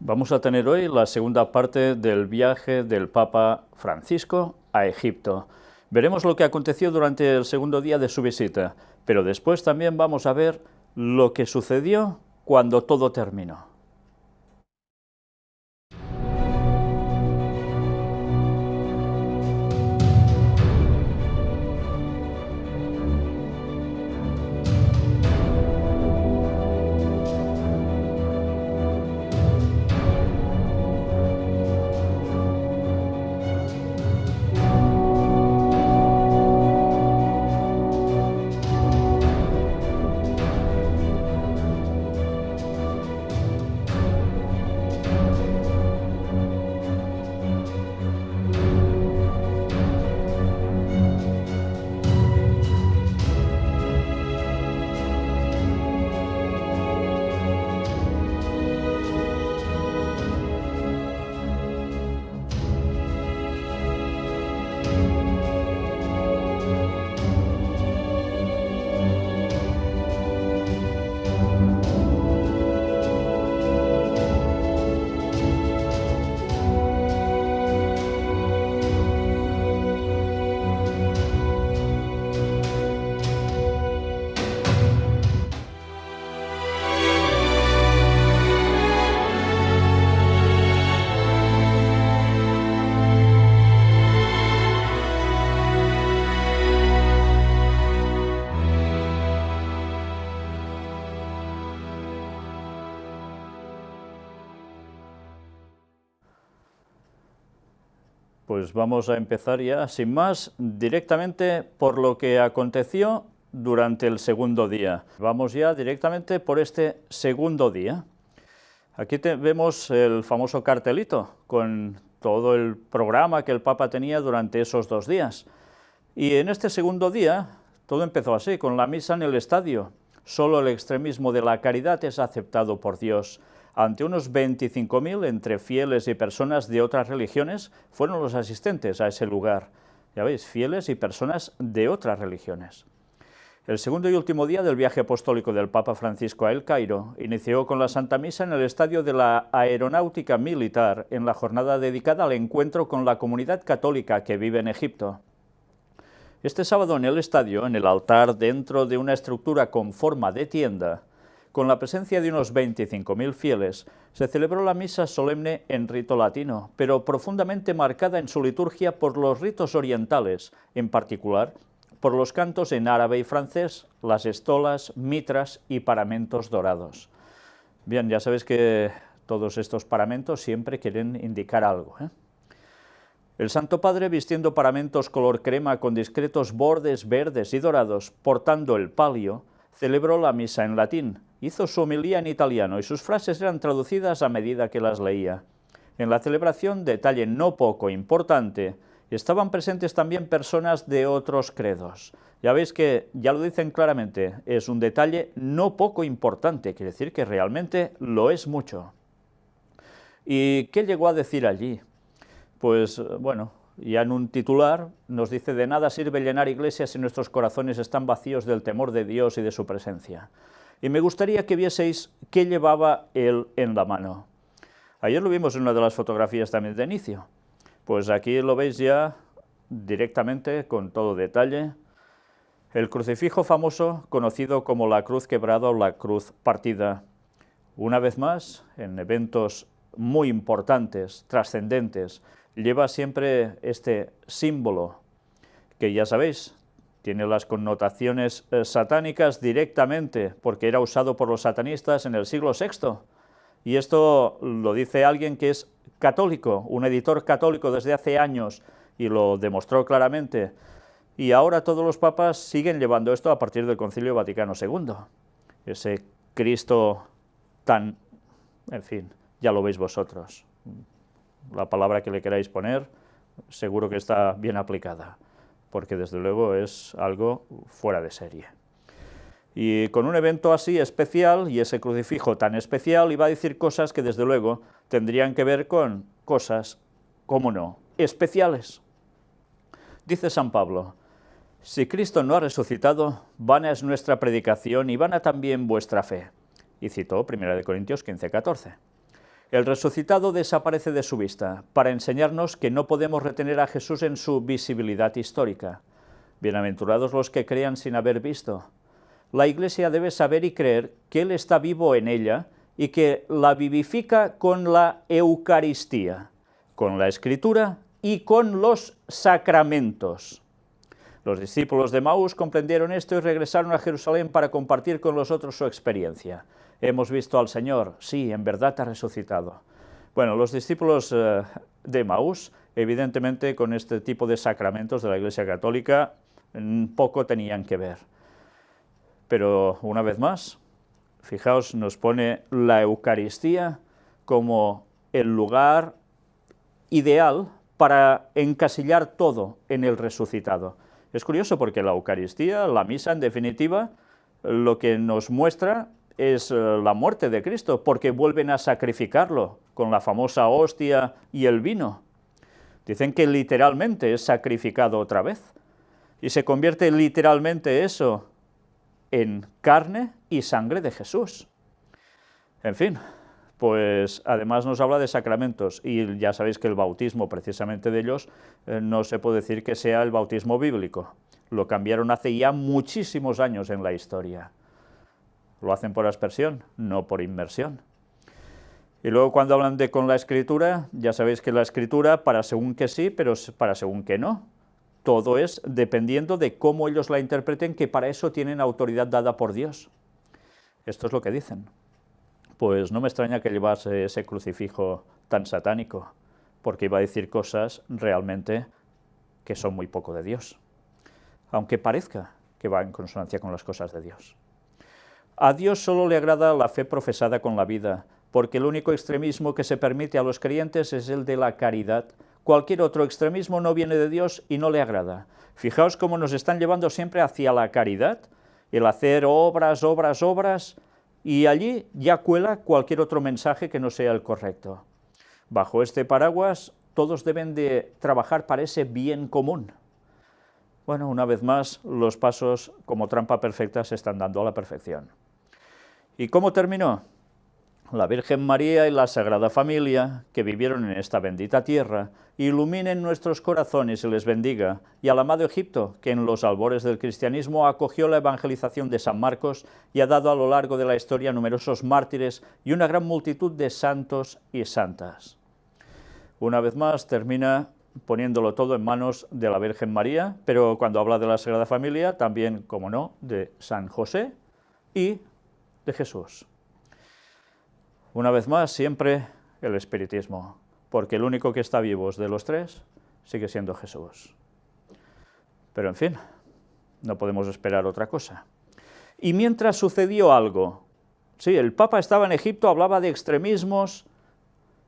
Vamos a tener hoy la segunda parte del viaje del Papa Francisco a Egipto. Veremos lo que aconteció durante el segundo día de su visita, pero después también vamos a ver lo que sucedió cuando todo terminó. Pues vamos a empezar ya, sin más, directamente por lo que aconteció durante el segundo día. Vamos ya directamente por este segundo día. Aquí vemos el famoso cartelito con todo el programa que el Papa tenía durante esos 2 días. Y en este segundo día todo empezó así, con la misa en el estadio. Solo el extremismo de la caridad es aceptado por Dios. Ante unos 25.000 entre fieles y personas de otras religiones fueron los asistentes a ese lugar. Ya veis, fieles y personas de otras religiones. El segundo y último día del viaje apostólico del Papa Francisco a El Cairo inició con la Santa Misa en el estadio de la Aeronáutica Militar en la jornada dedicada al encuentro con la comunidad católica que vive en Egipto. Este sábado en el estadio, en el altar dentro de una estructura con forma de tienda, con la presencia de unos 25.000 fieles, se celebró la misa solemne en rito latino, pero profundamente marcada en su liturgia por los ritos orientales, en particular por los cantos en árabe y francés, las estolas, mitras y paramentos dorados. Bien, ya sabéis que todos estos paramentos siempre quieren indicar algo, El Santo Padre, vistiendo paramentos color crema con discretos bordes verdes y dorados, portando el palio, celebró la misa en latín, hizo su homilía en italiano y sus frases eran traducidas a medida que las leía. En la celebración, detalle no poco importante, estaban presentes también personas de otros credos. Ya veis que ya lo dicen claramente, es un detalle no poco importante, quiere decir que realmente lo es mucho. ¿Y qué llegó a decir allí? Pues bueno, ya en un titular nos dice: de nada sirve llenar iglesias si nuestros corazones están vacíos del temor de Dios y de su presencia. Y me gustaría que vieseis qué llevaba él en la mano. Ayer lo vimos en una de las fotografías también de inicio. Pues aquí lo veis ya directamente, con todo detalle. El crucifijo famoso, conocido como la cruz quebrada o la cruz partida. Una vez más, en eventos muy importantes, trascendentes, lleva siempre este símbolo, que ya sabéis, tiene las connotaciones satánicas directamente, porque era usado por los satanistas en el siglo VI. Y esto lo dice alguien que es católico, un editor católico desde hace años, y lo demostró claramente. Y ahora todos los papas siguen llevando esto a partir del Concilio Vaticano II. Ese Cristo tan, en fin, ya lo veis vosotros. La palabra que le queráis poner, seguro que está bien aplicada, porque desde luego es algo fuera de serie. Y con un evento así especial, y ese crucifijo tan especial, iba a decir cosas que desde luego tendrían que ver con cosas, ¿cómo no?, especiales. Dice San Pablo: si Cristo no ha resucitado, vana es nuestra predicación y vana también vuestra fe. Y citó 1 Corintios 15:14. El resucitado desaparece de su vista para enseñarnos que no podemos retener a Jesús en su visibilidad histórica. Bienaventurados los que crean sin haber visto. La Iglesia debe saber y creer que Él está vivo en ella y que la vivifica con la Eucaristía, con la Escritura y con los sacramentos. Los discípulos de Emaús comprendieron esto y regresaron a Jerusalén para compartir con los otros su experiencia. Hemos visto al Señor, sí, en verdad ha resucitado. Bueno, los discípulos de Emaús, evidentemente con este tipo de sacramentos de la Iglesia Católica, poco tenían que ver. Pero una vez más, fijaos, nos pone la Eucaristía como el lugar ideal para encasillar todo en el resucitado. Es curioso porque la Eucaristía, la misa en definitiva, lo que nos muestra es la muerte de Cristo, porque vuelven a sacrificarlo con la famosa hostia y el vino. Dicen que literalmente es sacrificado otra vez, y se convierte literalmente eso en carne y sangre de Jesús. En fin, pues además nos habla de sacramentos, y ya sabéis que el bautismo, precisamente de ellos, no se puede decir que sea el bautismo bíblico. Lo cambiaron hace ya muchísimos años en la historia. Lo hacen por aspersión, no por inmersión. Y luego cuando hablan de con la Escritura, ya sabéis que la Escritura para según que sí, pero para según que no. Todo es dependiendo de cómo ellos la interpreten, que para eso tienen autoridad dada por Dios. Esto es lo que dicen. Pues no me extraña que llevase ese crucifijo tan satánico, porque iba a decir cosas realmente que son muy poco de Dios, aunque parezca que va en consonancia con las cosas de Dios. A Dios solo le agrada la fe profesada con la vida, porque el único extremismo que se permite a los creyentes es el de la caridad. Cualquier otro extremismo no viene de Dios y no le agrada. Fijaos cómo nos están llevando siempre hacia la caridad, el hacer obras, y allí ya cuela cualquier otro mensaje que no sea el correcto. Bajo este paraguas, todos deben de trabajar para ese bien común. Bueno, una vez más, los pasos como trampa perfecta se están dando a la perfección. ¿Y cómo terminó? La Virgen María y la Sagrada Familia, que vivieron en esta bendita tierra, iluminen nuestros corazones y les bendiga, y al amado Egipto, que en los albores del cristianismo acogió la evangelización de San Marcos y ha dado a lo largo de la historia numerosos mártires y una gran multitud de santos y santas. Una vez más termina poniéndolo todo en manos de la Virgen María, pero cuando habla de la Sagrada Familia, también, como no, de San José y de Jesús. Una vez más, siempre el espiritismo, porque el único que está vivo de los tres sigue siendo Jesús. Pero en fin, no podemos esperar otra cosa. Y mientras sucedió algo, sí, el Papa estaba en Egipto, hablaba de extremismos,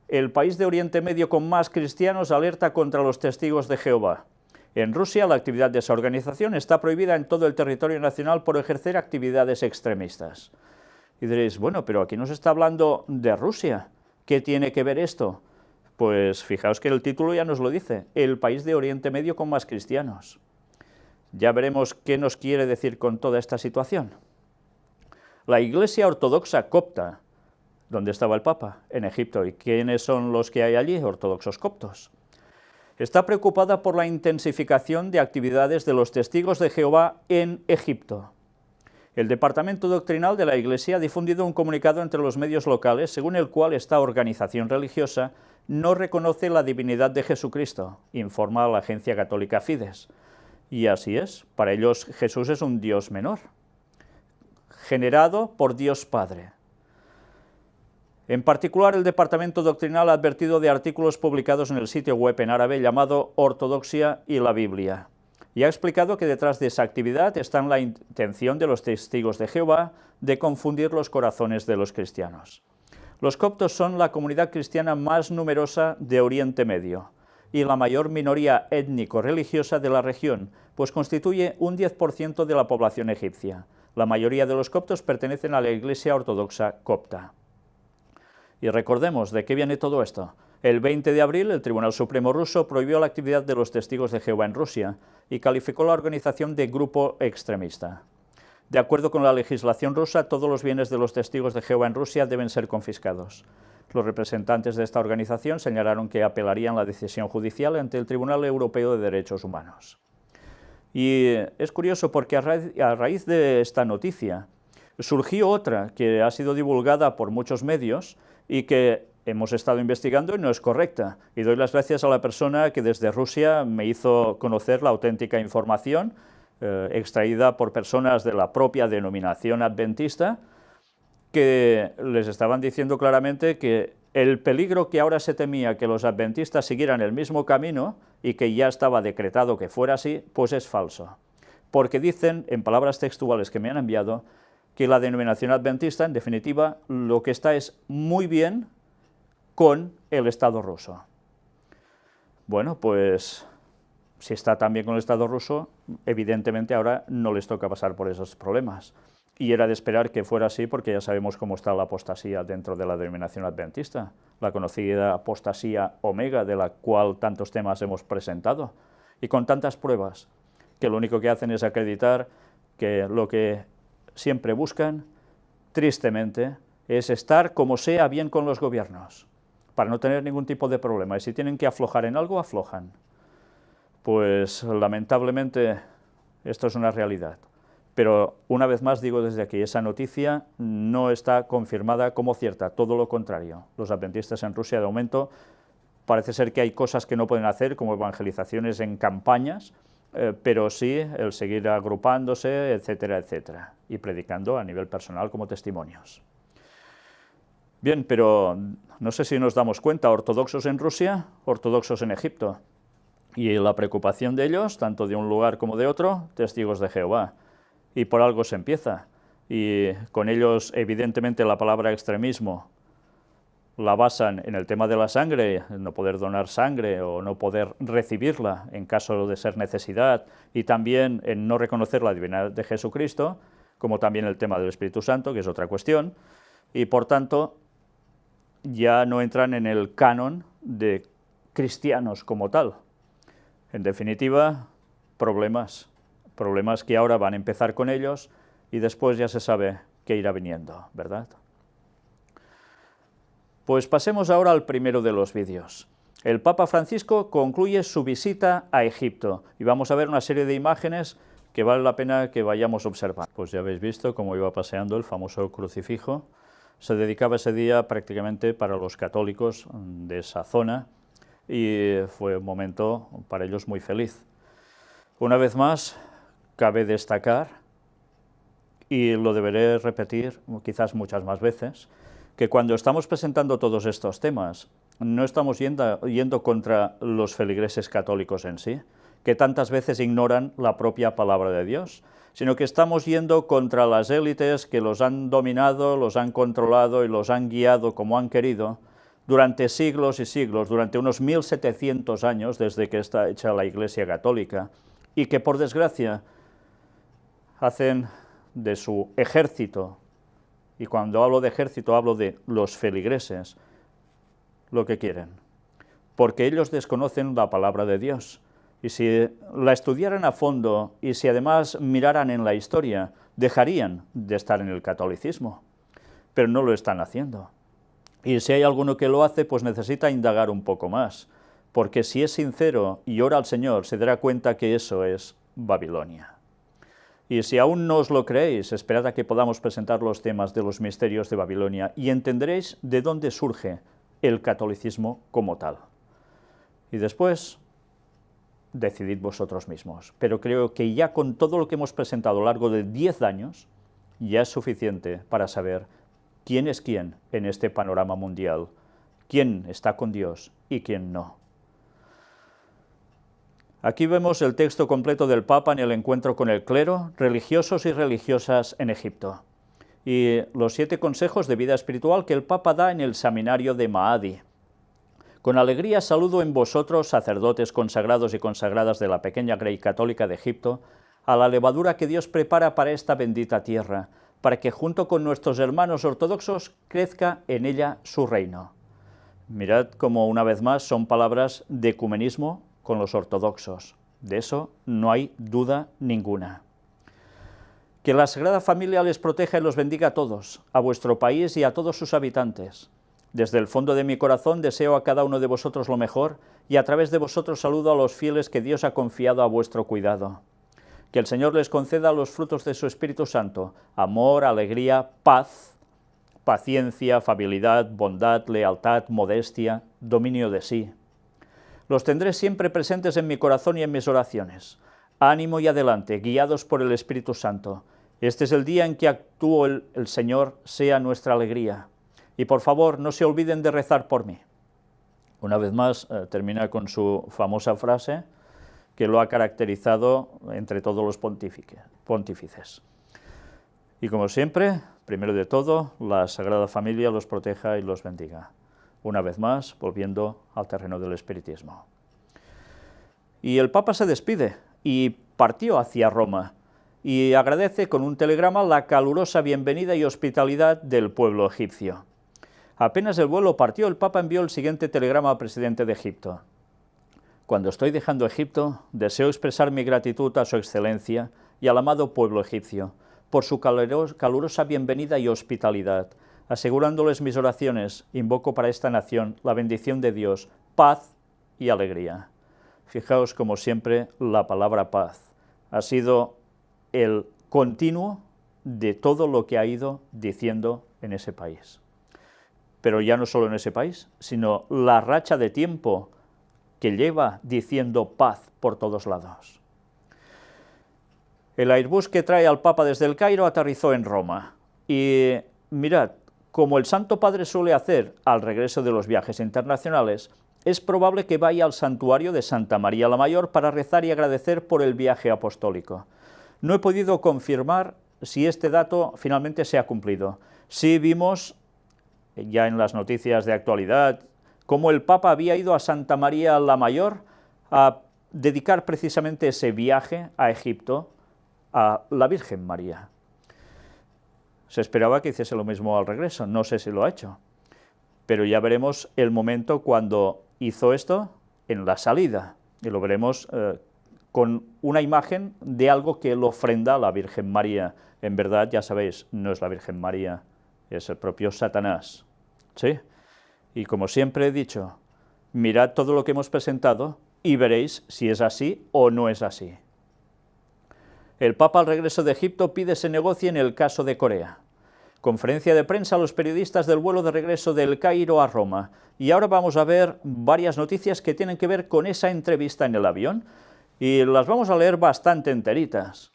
el país de Oriente Medio con más cristianos alerta contra los testigos de Jehová. En Rusia, la actividad de esa organización está prohibida en todo el territorio nacional por ejercer actividades extremistas. Y diréis, bueno, pero aquí nos está hablando de Rusia. ¿Qué tiene que ver esto? Pues fijaos que el título ya nos lo dice, el país de Oriente Medio con más cristianos. Ya veremos qué nos quiere decir con toda esta situación. La Iglesia Ortodoxa copta, ¿dónde estaba el Papa? En Egipto. ¿Y quiénes son los que hay allí? Ortodoxos coptos. Está preocupada por la intensificación de actividades de los testigos de Jehová en Egipto. El Departamento Doctrinal de la Iglesia ha difundido un comunicado entre los medios locales según el cual esta organización religiosa no reconoce la divinidad de Jesucristo, informa la agencia católica Fides. Y así es, para ellos Jesús es un Dios menor, generado por Dios Padre. En particular, el Departamento Doctrinal ha advertido de artículos publicados en el sitio web en árabe llamado Ortodoxia y la Biblia, y ha explicado que detrás de esa actividad está la intención de los testigos de Jehová de confundir los corazones de los cristianos. Los coptos son la comunidad cristiana más numerosa de Oriente Medio y la mayor minoría étnico-religiosa de la región, pues constituye un 10% de la población egipcia. La mayoría de los coptos pertenecen a la Iglesia Ortodoxa copta. Y recordemos de qué viene todo esto. El 20 de abril, el Tribunal Supremo ruso prohibió la actividad de los testigos de Jehová en Rusia y calificó la organización de grupo extremista. De acuerdo con la legislación rusa, todos los bienes de los testigos de Jehová en Rusia deben ser confiscados. Los representantes de esta organización señalaron que apelarían la decisión judicial ante el Tribunal Europeo de Derechos Humanos. Y es curioso porque a raíz de esta noticia surgió otra que ha sido divulgada por muchos medios y que hemos estado investigando y no es correcta. Y doy las gracias a la persona que desde Rusia me hizo conocer la auténtica información, extraída por personas de la propia denominación adventista, que les estaban diciendo claramente que el peligro que ahora se temía que los adventistas siguieran el mismo camino y que ya estaba decretado que fuera así, pues es falso. Porque dicen, en palabras textuales que me han enviado, que la denominación adventista, en definitiva, lo que está es muy bien con el Estado ruso. Bueno, pues si está tan bien con el Estado ruso, evidentemente ahora no les toca pasar por esos problemas. Y era de esperar que fuera así, porque ya sabemos cómo está la apostasía dentro de la denominación adventista, la conocida apostasía omega, de la cual tantos temas hemos presentado, y con tantas pruebas, que lo único que hacen es acreditar que lo que siempre buscan, tristemente, es estar como sea bien con los gobiernos, para no tener ningún tipo de problema, y si tienen que aflojar en algo, aflojan. Pues lamentablemente esto es una realidad. Pero una vez más digo desde aquí, esa noticia no está confirmada como cierta, todo lo contrario. Los adventistas en Rusia de momento parece ser que hay cosas que no pueden hacer, como evangelizaciones en campañas, pero sí el seguir agrupándose, etcétera, etcétera, y predicando a nivel personal como testimonios. Bien, pero no sé si nos damos cuenta, ortodoxos en Rusia, ortodoxos en Egipto, y la preocupación de ellos, tanto de un lugar como de otro, testigos de Jehová. Y por algo se empieza, y con ellos evidentemente la palabra extremismo la basan en el tema de la sangre, no poder donar sangre o no poder recibirla en caso de ser necesidad, y también en no reconocer la divinidad de Jesucristo, como también el tema del Espíritu Santo, que es otra cuestión, y por tanto ya no entran en el canon de cristianos como tal. En definitiva, problemas que ahora van a empezar con ellos y después ya se sabe qué irá viniendo, ¿verdad? Pues pasemos ahora al primero de los vídeos. El Papa Francisco concluye su visita a Egipto y vamos a ver una serie de imágenes que vale la pena que vayamos observando. Pues ya habéis visto cómo iba paseando el famoso crucifijo. Se dedicaba ese día prácticamente para los católicos de esa zona y fue un momento para ellos muy feliz. Una vez más, cabe destacar, y lo deberé repetir quizás muchas más veces, que cuando estamos presentando todos estos temas, no estamos yendo contra los feligreses católicos en sí, que tantas veces ignoran la propia palabra de Dios, sino que estamos yendo contra las élites que los han dominado, los han controlado y los han guiado como han querido durante siglos y siglos, durante unos 1700 años desde que está hecha la Iglesia Católica, y que por desgracia hacen de su ejército, y cuando hablo de ejército hablo de los feligreses, lo que quieren, porque ellos desconocen la palabra de Dios, y si la estudiaran a fondo y si además miraran en la historia, dejarían de estar en el catolicismo, pero no lo están haciendo. Y si hay alguno que lo hace, pues necesita indagar un poco más, porque si es sincero y ora al Señor, se dará cuenta que eso es Babilonia. Y si aún no os lo creéis, esperad a que podamos presentar los temas de los misterios de Babilonia y entenderéis de dónde surge el catolicismo como tal. Y después, decidid vosotros mismos. Pero creo que ya con todo lo que hemos presentado a lo largo de 10 años, ya es suficiente para saber quién es quién en este panorama mundial, quién está con Dios y quién no. Aquí vemos el texto completo del Papa en el encuentro con el clero, religiosos y religiosas en Egipto, y los 7 consejos de vida espiritual que el Papa da en el seminario de Maadi. Con alegría saludo en vosotros, sacerdotes consagrados y consagradas de la pequeña Grey Católica de Egipto, a la levadura que Dios prepara para esta bendita tierra, para que junto con nuestros hermanos ortodoxos crezca en ella su reino. Mirad cómo una vez más son palabras de ecumenismo con los ortodoxos. De eso no hay duda ninguna. Que la Sagrada Familia les proteja y los bendiga a todos, a vuestro país y a todos sus habitantes. Desde el fondo de mi corazón deseo a cada uno de vosotros lo mejor y a través de vosotros saludo a los fieles que Dios ha confiado a vuestro cuidado. Que el Señor les conceda los frutos de su Espíritu Santo, amor, alegría, paz, paciencia, afabilidad, bondad, lealtad, modestia, dominio de sí. Los tendré siempre presentes en mi corazón y en mis oraciones. Ánimo y adelante, guiados por el Espíritu Santo. Este es el día en que actuó el Señor, sea nuestra alegría. Y por favor, no se olviden de rezar por mí. Una vez más, termina con su famosa frase que lo ha caracterizado entre todos los pontífices. Y como siempre, primero de todo, la Sagrada Familia los proteja y los bendiga. Una vez más, volviendo al terreno del espiritismo. Y el Papa se despide y partió hacia Roma, y agradece con un telegrama la calurosa bienvenida y hospitalidad del pueblo egipcio. Apenas el vuelo partió, el Papa envió el siguiente telegrama al presidente de Egipto. Cuando estoy dejando Egipto, deseo expresar mi gratitud a su excelencia y al amado pueblo egipcio, por su calurosa bienvenida y hospitalidad. Asegurándoles mis oraciones, invoco para esta nación la bendición de Dios, paz y alegría. Fijaos, como siempre, la palabra paz ha sido el continuo de todo lo que ha ido diciendo en ese país. Pero ya no solo en ese país, sino la racha de tiempo que lleva diciendo paz por todos lados. El Airbus que trae al Papa desde el Cairo aterrizó en Roma. Y mirad, como el Santo Padre suele hacer al regreso de los viajes internacionales, es probable que vaya al santuario de Santa María la Mayor para rezar y agradecer por el viaje apostólico. No he podido confirmar si este dato finalmente se ha cumplido. Sí vimos ya en las noticias de actualidad, cómo el Papa había ido a Santa María la Mayor a dedicar precisamente ese viaje a Egipto a la Virgen María. Se esperaba que hiciese lo mismo al regreso, no sé si lo ha hecho, pero ya veremos el momento cuando hizo esto en la salida, y lo veremos con una imagen de algo que lo ofrenda a la Virgen María. En verdad, ya sabéis, no es la Virgen María, es el propio Satanás. ¿Sí? Y como siempre he dicho, mirad todo lo que hemos presentado y veréis si es así o no es así. El Papa al regreso de Egipto pide se negocie en el caso de Corea. Conferencia de prensa a los periodistas del vuelo de regreso del Cairo a Roma. Y ahora vamos a ver varias noticias que tienen que ver con esa entrevista en el avión, y las vamos a leer bastante enteritas,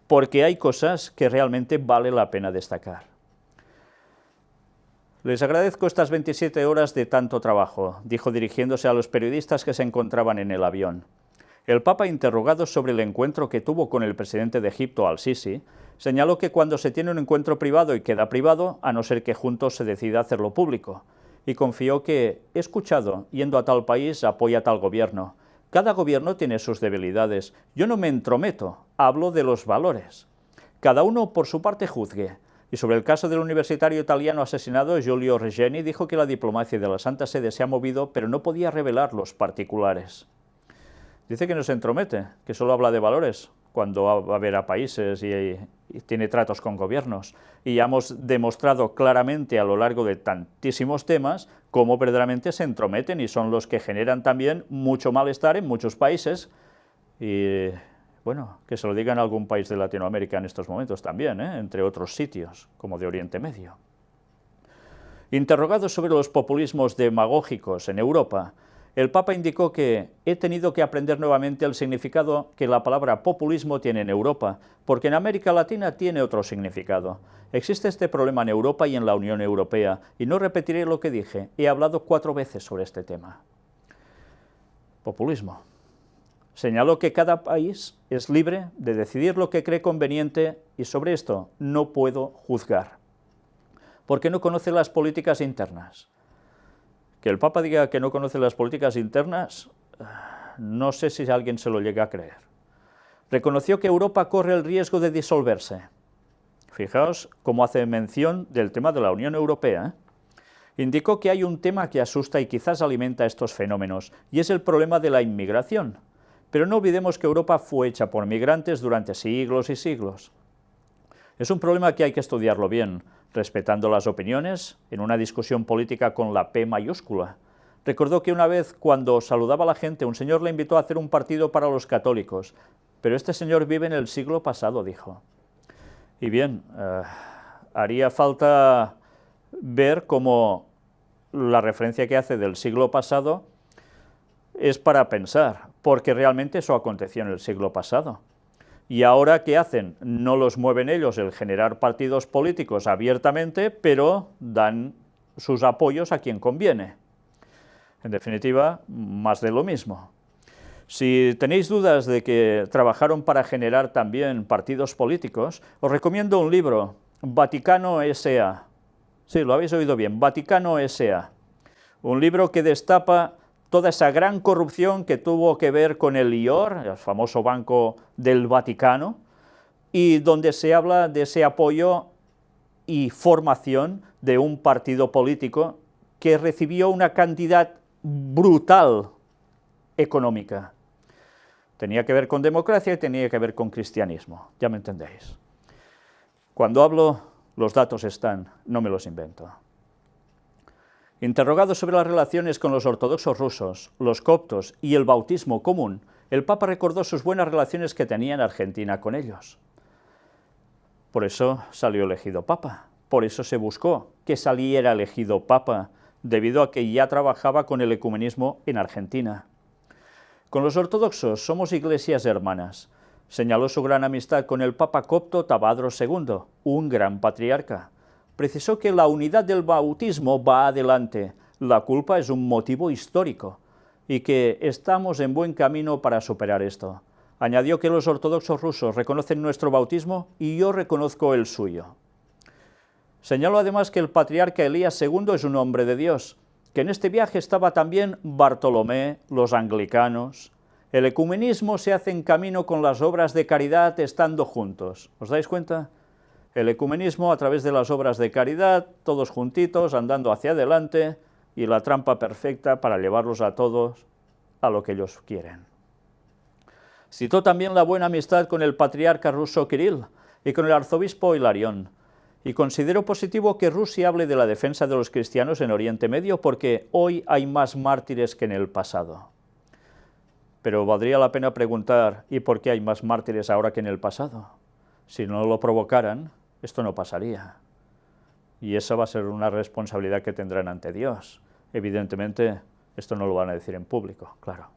porque hay cosas que realmente vale la pena destacar. Les agradezco estas 27 horas de tanto trabajo, dijo dirigiéndose a los periodistas que se encontraban en el avión. El Papa, interrogado sobre el encuentro que tuvo con el presidente de Egipto, al-Sisi, señaló que cuando se tiene un encuentro privado y queda privado, a no ser que juntos se decida hacerlo público, y confió que, he escuchado, yendo a tal país, apoya a tal gobierno. Cada gobierno tiene sus debilidades. Yo no me entrometo, hablo de los valores. Cada uno por su parte juzgue. Y sobre el caso del universitario italiano asesinado, Giulio Regeni, dijo que la diplomacia de la Santa Sede se ha movido, pero no podía revelar los particulares. Dice que no se entromete, que solo habla de valores cuando va a ver a países y tiene tratos con gobiernos. Y ya hemos demostrado claramente a lo largo de tantísimos temas cómo verdaderamente se entrometen y son los que generan también mucho malestar en muchos países. Y bueno, que se lo digan a algún país de Latinoamérica en estos momentos también, entre otros sitios, como de Oriente Medio. Interrogado sobre los populismos demagógicos en Europa, el Papa indicó que he tenido que aprender nuevamente el significado que la palabra populismo tiene en Europa, porque en América Latina tiene otro significado. Existe este problema en Europa y en la Unión Europea, y no repetiré lo que dije, he hablado 4 veces sobre este tema. Populismo. Señaló que cada país es libre de decidir lo que cree conveniente y sobre esto no puedo juzgar, porque no conoce las políticas internas. Que el Papa diga que no conoce las políticas internas, no sé si alguien se lo llega a creer. Reconoció que Europa corre el riesgo de disolverse. Fijaos cómo hace mención del tema de la Unión Europea. Indicó que hay un tema que asusta y quizás alimenta estos fenómenos, y es el problema de la inmigración. Pero no olvidemos que Europa fue hecha por migrantes durante siglos y siglos. Es un problema que hay que estudiarlo bien, respetando las opiniones, en una discusión política con la P mayúscula. Recordó que una vez, cuando saludaba a la gente, un señor le invitó a hacer un partido para los católicos, pero este señor vive en el siglo pasado, dijo. Y bien, haría falta ver cómo la referencia que hace del siglo pasado es para pensar, porque realmente eso aconteció en el siglo pasado. Y ahora, ¿qué hacen? No los mueven ellos el generar partidos políticos abiertamente, pero dan sus apoyos a quien conviene. En definitiva, más de lo mismo. Si tenéis dudas de que trabajaron para generar también partidos políticos, os recomiendo un libro, Vaticano S.A. Sí, lo habéis oído bien, Vaticano S.A. Un libro que destapa toda esa gran corrupción que tuvo que ver con el IOR, el famoso Banco del Vaticano, y donde se habla de ese apoyo y formación de un partido político que recibió una cantidad brutal económica. Tenía que ver con democracia y tenía que ver con cristianismo, ya me entendéis. Cuando hablo, los datos están, no me los invento. Interrogado sobre las relaciones con los ortodoxos rusos, los coptos y el bautismo común, el Papa recordó sus buenas relaciones que tenía en Argentina con ellos. Por eso salió elegido Papa, por eso se buscó que saliera elegido Papa, debido a que ya trabajaba con el ecumenismo en Argentina. Con los ortodoxos somos iglesias hermanas. Señaló su gran amistad con el Papa copto Tabadros II, un gran patriarca. Precisó que la unidad del bautismo va adelante, la culpa es un motivo histórico, y que estamos en buen camino para superar esto. Añadió que los ortodoxos rusos reconocen nuestro bautismo y yo reconozco el suyo. Señaló además que el patriarca Elías II es un hombre de Dios, que en este viaje estaba también Bartolomé, los anglicanos. El ecumenismo se hace en camino con las obras de caridad estando juntos. ¿Os dais cuenta? El ecumenismo a través de las obras de caridad, todos juntitos, andando hacia adelante, y la trampa perfecta para llevarlos a todos a lo que ellos quieren. Citó también la buena amistad con el patriarca ruso Kirill y con el arzobispo Hilarión, y considero positivo que Rusia hable de la defensa de los cristianos en Oriente Medio porque hoy hay más mártires que en el pasado. Pero valdría la pena preguntar, ¿y por qué hay más mártires ahora que en el pasado? Si no lo provocaran, esto no pasaría. Y esa va a ser una responsabilidad que tendrán ante Dios. Evidentemente, esto no lo van a decir en público, claro.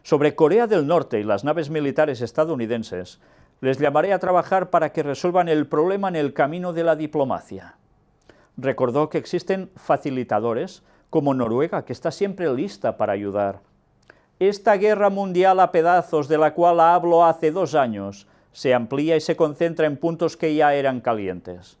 Sobre Corea del Norte y las naves militares estadounidenses, les llamaré a trabajar para que resuelvan el problema en el camino de la diplomacia. Recordó que existen facilitadores, como Noruega, que está siempre lista para ayudar. Esta guerra mundial a pedazos, de la cual hablo hace 2 años, se amplía y se concentra en puntos que ya eran calientes.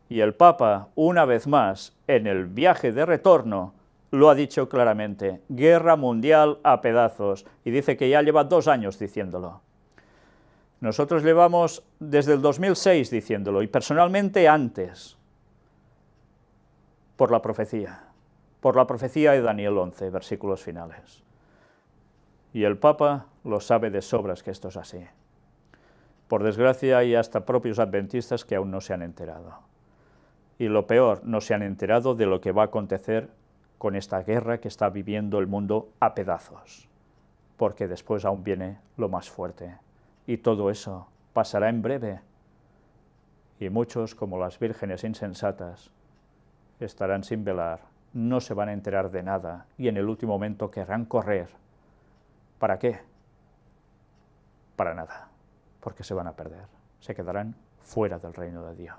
Y el Papa, una vez más, en el viaje de retorno, lo ha dicho claramente, guerra mundial a pedazos, y dice que ya lleva 2 años diciéndolo. Nosotros llevamos desde el 2006 diciéndolo, y personalmente antes, por la profecía de Daniel 11, versículos finales. Y el Papa lo sabe de sobras que esto es así. Por desgracia hay hasta propios adventistas que aún no se han enterado. Y lo peor, no se han enterado de lo que va a acontecer con esta guerra que está viviendo el mundo a pedazos, porque después aún viene lo más fuerte. Y todo eso pasará en breve, y muchos, como las vírgenes insensatas, estarán sin velar, no se van a enterar de nada, y en el último momento querrán correr. ¿Para qué? Para nada, porque se van a perder, se quedarán fuera del reino de Dios.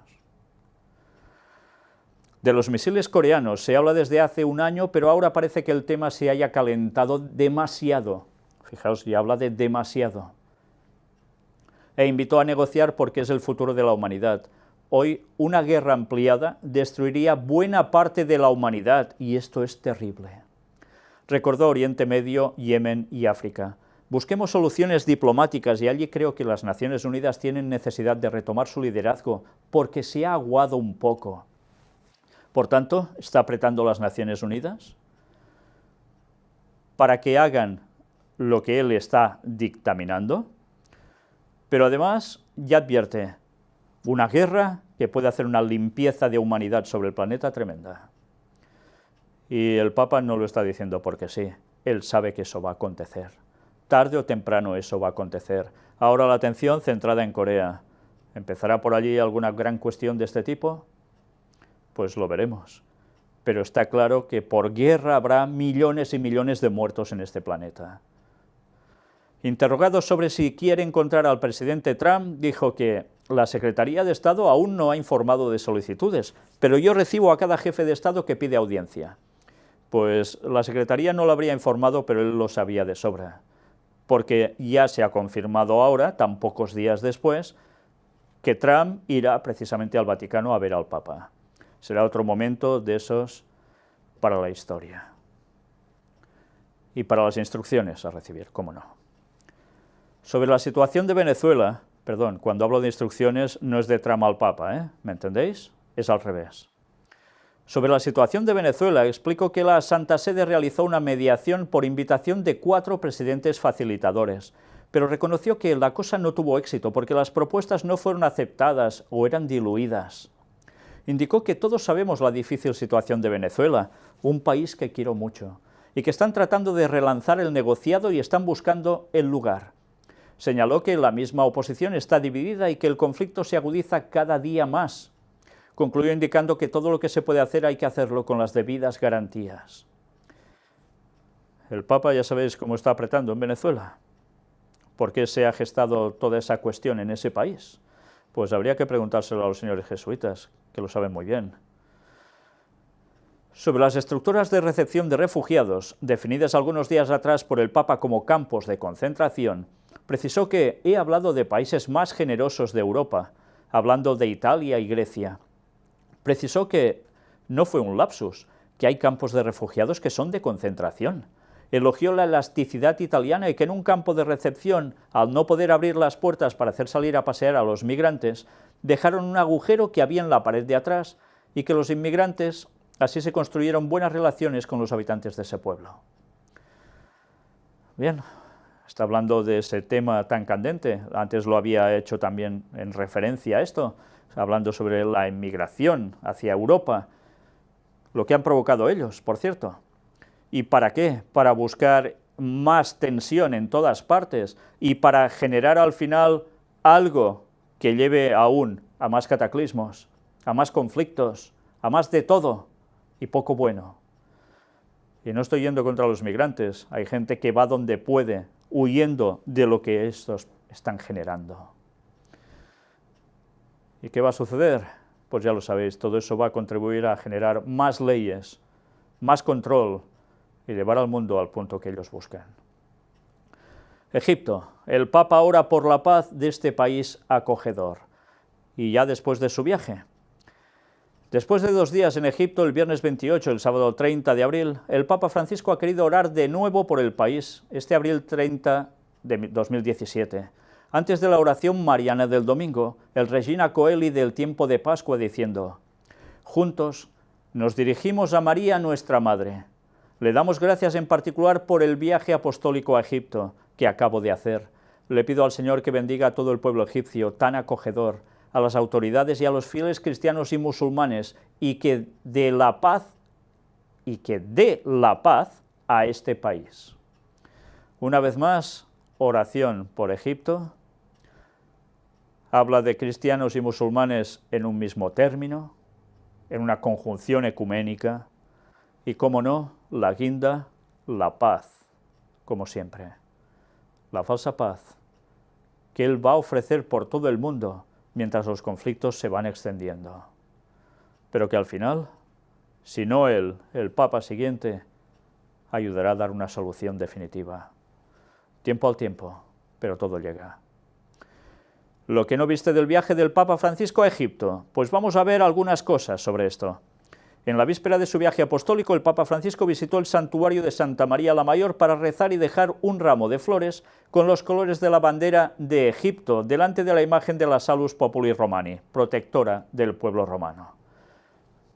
De los misiles coreanos se habla desde hace 1 año, pero ahora parece que el tema se haya calentado demasiado. Fijaos, ya habla de demasiado. E invitó a negociar porque es el futuro de la humanidad. Hoy una guerra ampliada destruiría buena parte de la humanidad y esto es terrible. Recordó Oriente Medio, Yemen y África. Busquemos soluciones diplomáticas y allí creo que las Naciones Unidas tienen necesidad de retomar su liderazgo porque se ha aguado un poco. Por tanto, ¿está apretando las Naciones Unidas para que hagan lo que él está dictaminando? Pero además ya advierte, una guerra que puede hacer una limpieza de humanidad sobre el planeta tremenda. Y el Papa no lo está diciendo porque sí, él sabe que eso va a acontecer. Tarde o temprano eso va a acontecer. Ahora la atención centrada en Corea. ¿Empezará por allí alguna gran cuestión de este tipo? Pues lo veremos. Pero está claro que por guerra habrá millones y millones de muertos en este planeta. Interrogado sobre si quiere encontrar al presidente Trump, dijo que la Secretaría de Estado aún no ha informado de solicitudes, pero yo recibo a cada jefe de Estado que pide audiencia. Pues la Secretaría no lo habría informado, pero él lo sabía de sobra, porque ya se ha confirmado ahora, tan pocos días después, que Trump irá precisamente al Vaticano a ver al Papa. Será otro momento de esos para la historia. Y para las instrucciones a recibir, cómo no. Sobre la situación de Venezuela, perdón, cuando hablo de instrucciones no es de Trump al Papa, ¿me entendéis? Es al revés. Sobre la situación de Venezuela, explico que la Santa Sede realizó una mediación por invitación de 4 presidentes facilitadores, pero reconoció que la cosa no tuvo éxito porque las propuestas no fueron aceptadas o eran diluidas. Indicó que todos sabemos la difícil situación de Venezuela, un país que quiero mucho, y que están tratando de relanzar el negociado y están buscando el lugar. Señaló que la misma oposición está dividida y que el conflicto se agudiza cada día más. Concluyó indicando que todo lo que se puede hacer hay que hacerlo con las debidas garantías. El Papa ya sabéis cómo está apretando en Venezuela. ¿Por qué se ha gestado toda esa cuestión en ese país? Pues habría que preguntárselo a los señores jesuitas, que lo saben muy bien. Sobre las estructuras de recepción de refugiados, definidas algunos días atrás por el Papa como campos de concentración, precisó que he hablado de países más generosos de Europa, hablando de Italia y Grecia. Precisó que no fue un lapsus, que hay campos de refugiados que son de concentración. Elogió la elasticidad italiana y que en un campo de recepción, al no poder abrir las puertas para hacer salir a pasear a los migrantes, dejaron un agujero que había en la pared de atrás y que los inmigrantes así se construyeron buenas relaciones con los habitantes de ese pueblo. Bien, está hablando de ese tema tan candente, antes lo había hecho también en referencia a esto, hablando sobre la inmigración hacia Europa, lo que han provocado ellos, por cierto. ¿Y para qué? Para buscar más tensión en todas partes y para generar al final algo que lleve aún a más cataclismos, a más conflictos, a más de todo y poco bueno. Y no estoy yendo contra los migrantes, hay gente que va donde puede, huyendo de lo que estos están generando. ¿Y qué va a suceder? Pues ya lo sabéis, todo eso va a contribuir a generar más leyes, más control, y llevar al mundo al punto que ellos buscan. Egipto. El Papa ora por la paz de este país acogedor. Y ya después de su viaje. Después de 2 días en Egipto, el viernes 28, el sábado 30 de abril, el Papa Francisco ha querido orar de nuevo por el país, este abril 30 de 2017. Antes de la oración mariana del domingo, el Regina Coeli del tiempo de Pascua diciendo: juntos nos dirigimos a María, nuestra Madre. Le damos gracias en particular por el viaje apostólico a Egipto que acabo de hacer. Le pido al Señor que bendiga a todo el pueblo egipcio, tan acogedor, a las autoridades y a los fieles cristianos y musulmanes, y que dé la paz a este país. Una vez más, oración por Egipto. Habla de cristianos y musulmanes en un mismo término, en una conjunción ecuménica, y, cómo no, la guinda, la paz, como siempre. La falsa paz que Él va a ofrecer por todo el mundo mientras los conflictos se van extendiendo. Pero que al final, si no Él, el Papa siguiente, ayudará a dar una solución definitiva. Tiempo al tiempo, pero todo llega. Lo que no viste del viaje del Papa Francisco a Egipto, pues vamos a ver algunas cosas sobre esto. En la víspera de su viaje apostólico, el Papa Francisco visitó el santuario de Santa María la Mayor para rezar y dejar un ramo de flores con los colores de la bandera de Egipto, delante de la imagen de la Salus Populi Romani, protectora del pueblo romano.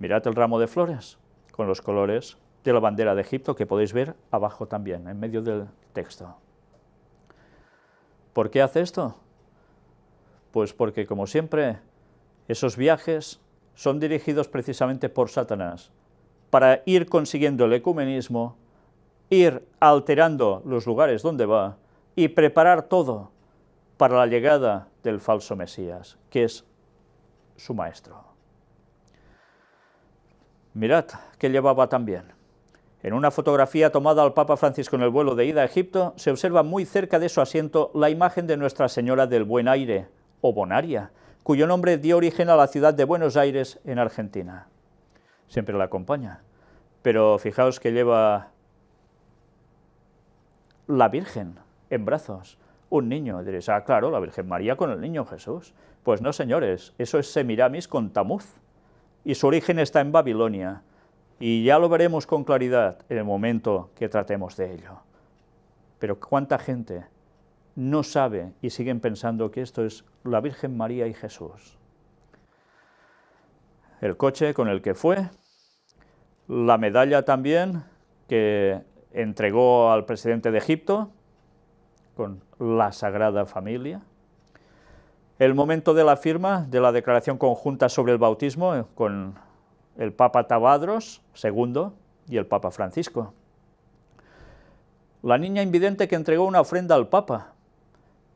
Mirad el ramo de flores con los colores de la bandera de Egipto, que podéis ver abajo también, en medio del texto. ¿Por qué hace esto? Pues porque, como siempre, Esos viajes son dirigidos precisamente por Satanás, para ir consiguiendo el ecumenismo, ir alterando los lugares donde va y preparar todo para la llegada del falso Mesías, que es su maestro. Mirad que llevaba también. En una fotografía tomada al Papa Francisco en el vuelo de ida a Egipto, se observa muy cerca de su asiento la imagen de Nuestra Señora del Buen Aire, o Bonaria, cuyo nombre dio origen a la ciudad de Buenos Aires, en Argentina. Siempre la acompaña. Pero fijaos que lleva la Virgen en brazos, un niño. Diréis, ah, claro, la Virgen María con el niño Jesús. Pues no, señores, eso es Semiramis con Tamuz, y su origen está en Babilonia, y ya lo veremos con claridad en el momento que tratemos de ello. Pero ¿cuánta gente no sabe y siguen pensando que esto es la Virgen María y Jesús? El coche con el que fue, la medalla también que entregó al presidente de Egipto, con la Sagrada Familia, el momento de la firma de la declaración conjunta sobre el bautismo con el Papa Tabadros II y el Papa Francisco. La niña invidente que entregó una ofrenda al Papa.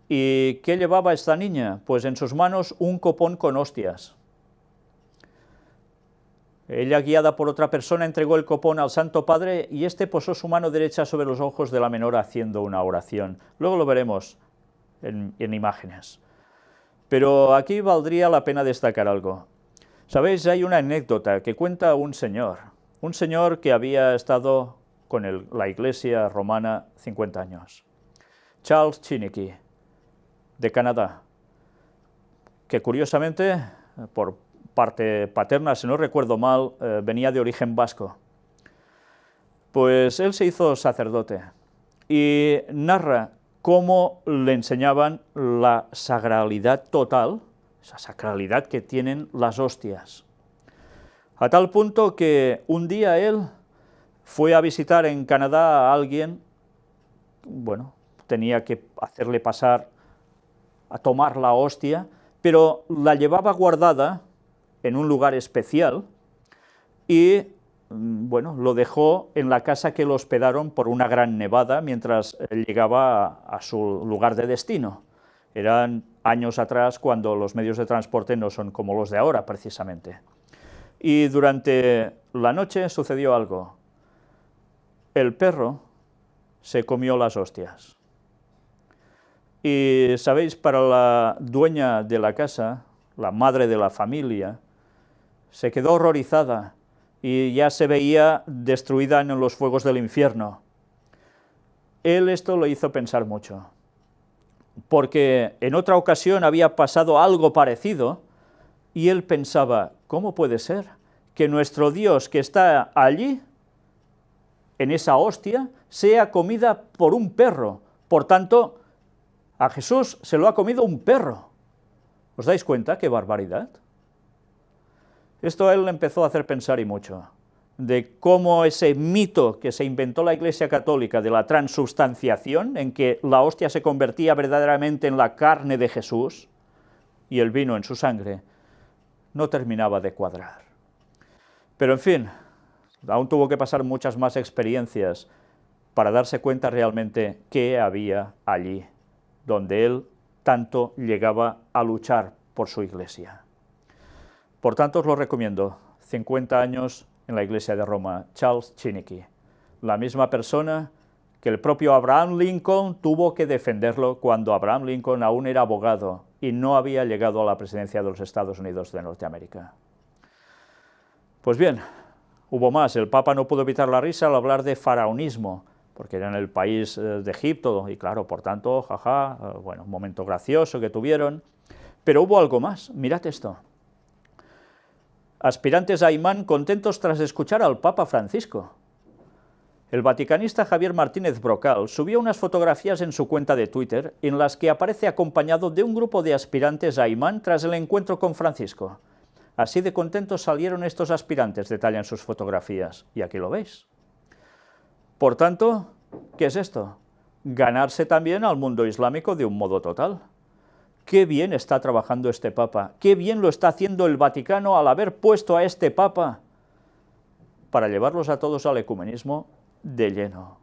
¿Y qué llevaba esta niña? Pues en sus manos un copón con hostias. Ella, guiada por otra persona, entregó el copón al Santo Padre y éste posó su mano derecha sobre los ojos de la menor haciendo una oración. Luego lo veremos en imágenes. Pero aquí valdría la pena destacar algo. Sabéis, hay una anécdota que cuenta un señor que había estado con la Iglesia romana 50 años. Charles Chiniquy, de Canadá, que curiosamente, por parte paterna, si no recuerdo mal, venía de origen vasco. Pues él se hizo sacerdote y narra cómo le enseñaban la sacralidad total, esa sacralidad que tienen las hostias. A tal punto que un día él fue a visitar en Canadá a alguien, bueno, tenía que hacerle pasar a tomar la hostia, pero la llevaba guardada en un lugar especial y, bueno, lo dejó en la casa que lo hospedaron por una gran nevada mientras él llegaba a su lugar de destino. Eran años atrás cuando los medios de transporte no son como los de ahora, precisamente. Y durante la noche sucedió algo. El perro se comió las hostias. Y, ¿sabéis? Para la dueña de la casa, la madre de la familia, se quedó horrorizada y ya se veía destruida en los fuegos del infierno. Él esto lo hizo pensar mucho, porque en otra ocasión había pasado algo parecido y él pensaba, ¿cómo puede ser que nuestro Dios que está allí, en esa hostia, sea comida por un perro? Por tanto, a Jesús se lo ha comido un perro. ¿Os dais cuenta qué barbaridad? Esto a él le empezó a hacer pensar y mucho, de cómo ese mito que se inventó la Iglesia Católica de la transubstanciación, en que la hostia se convertía verdaderamente en la carne de Jesús y el vino en su sangre, no terminaba de cuadrar. Pero en fin, aún tuvo que pasar muchas más experiencias para darse cuenta realmente qué había allí, donde él tanto llegaba a luchar por su Iglesia. Por tanto, os lo recomiendo, 50 años en la Iglesia de Roma, Charles Chiniquy, la misma persona que el propio Abraham Lincoln tuvo que defenderlo cuando Abraham Lincoln aún era abogado y no había llegado a la presidencia de los Estados Unidos de Norteamérica. Pues bien, hubo más. El Papa no pudo evitar la risa al hablar de faraonismo, porque era en el país de Egipto, y claro, por tanto, jaja, bueno, un momento gracioso que tuvieron. Pero hubo algo más, mirad esto. Aspirantes a imán contentos tras escuchar al Papa Francisco. El vaticanista Javier Martínez Brocal subió unas fotografías en su cuenta de Twitter en las que aparece acompañado de un grupo de aspirantes a imán tras el encuentro con Francisco. Así de contentos salieron estos aspirantes, detallan sus fotografías, y aquí lo veis. Por tanto, ¿qué es esto? Ganarse también al mundo islámico de un modo total. qué bien está trabajando este Papa, qué bien lo está haciendo el Vaticano al haber puesto a este Papa para llevarlos a todos al ecumenismo de lleno.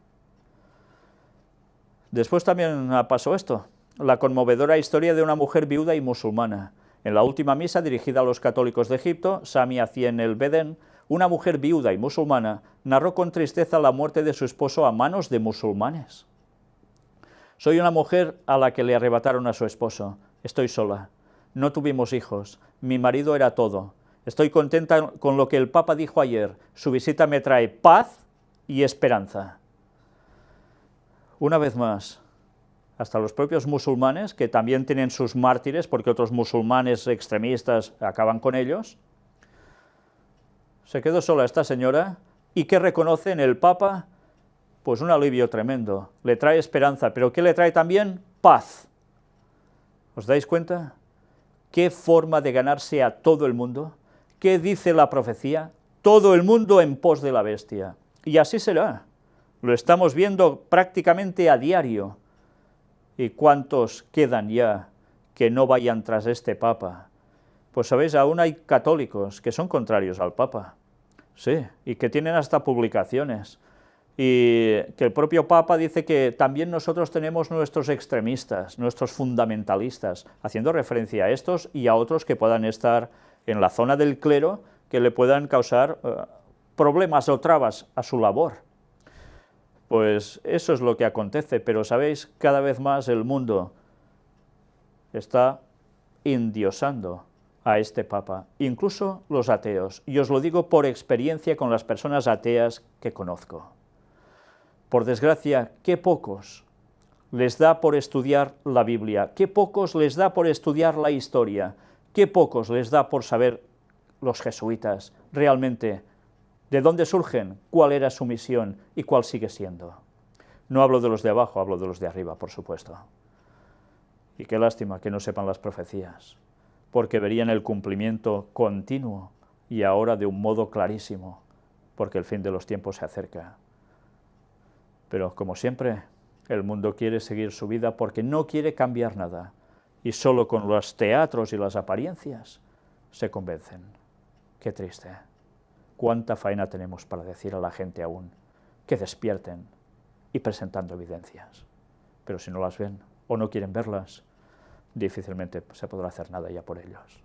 Después también pasó esto, la conmovedora historia de una mujer viuda y musulmana. En la última misa dirigida a los católicos de Egipto, Samia Cien el Beden, una mujer viuda y musulmana, narró con tristeza la muerte de su esposo a manos de musulmanes. Soy una mujer a la que le arrebataron a su esposo. Estoy sola. No tuvimos hijos. Mi marido era todo. Estoy contenta con lo que el Papa dijo ayer. Su visita me trae paz y esperanza. Una vez más, hasta los propios musulmanes, que también tienen sus mártires, porque otros musulmanes extremistas acaban con ellos, se quedó sola esta señora, y ¿qué reconoce en el Papa? Pues un alivio tremendo, le trae esperanza, pero ¿qué le trae también? Paz. ¿Os dais cuenta? ¿Qué forma de ganarse a todo el mundo? ¿Qué dice la profecía? Todo el mundo en pos de la bestia. Y así será. Lo estamos viendo prácticamente a diario. ¿Y cuántos quedan ya que no vayan tras este Papa? Pues sabéis, aún hay católicos que son contrarios al Papa, sí, y que tienen hasta publicaciones, y que el propio Papa dice que también nosotros tenemos nuestros extremistas, nuestros fundamentalistas, haciendo referencia a estos y a otros que puedan estar en la zona del clero, que le puedan causar problemas o trabas a su labor. Pues eso es lo que acontece, pero sabéis, cada vez más el mundo está endiosando a este Papa, incluso los ateos, y os lo digo por experiencia con las personas ateas que conozco. Por desgracia, qué pocos les da por estudiar la Biblia, qué pocos les da por estudiar la historia, qué pocos les da por saber los jesuitas realmente de dónde surgen, cuál era su misión y cuál sigue siendo. No hablo de los de abajo, hablo de los de arriba, por supuesto. Y qué lástima que no sepan las profecías, porque verían el cumplimiento continuo y ahora de un modo clarísimo, porque el fin de los tiempos se acerca. Pero, como siempre, el mundo quiere seguir su vida porque no quiere cambiar nada, y solo con los teatros y las apariencias se convencen. Qué triste. Cuánta faena tenemos para decir a la gente aún que despierten y presentando evidencias. Pero si no las ven o no quieren verlas, difícilmente se podrá hacer nada ya por ellos.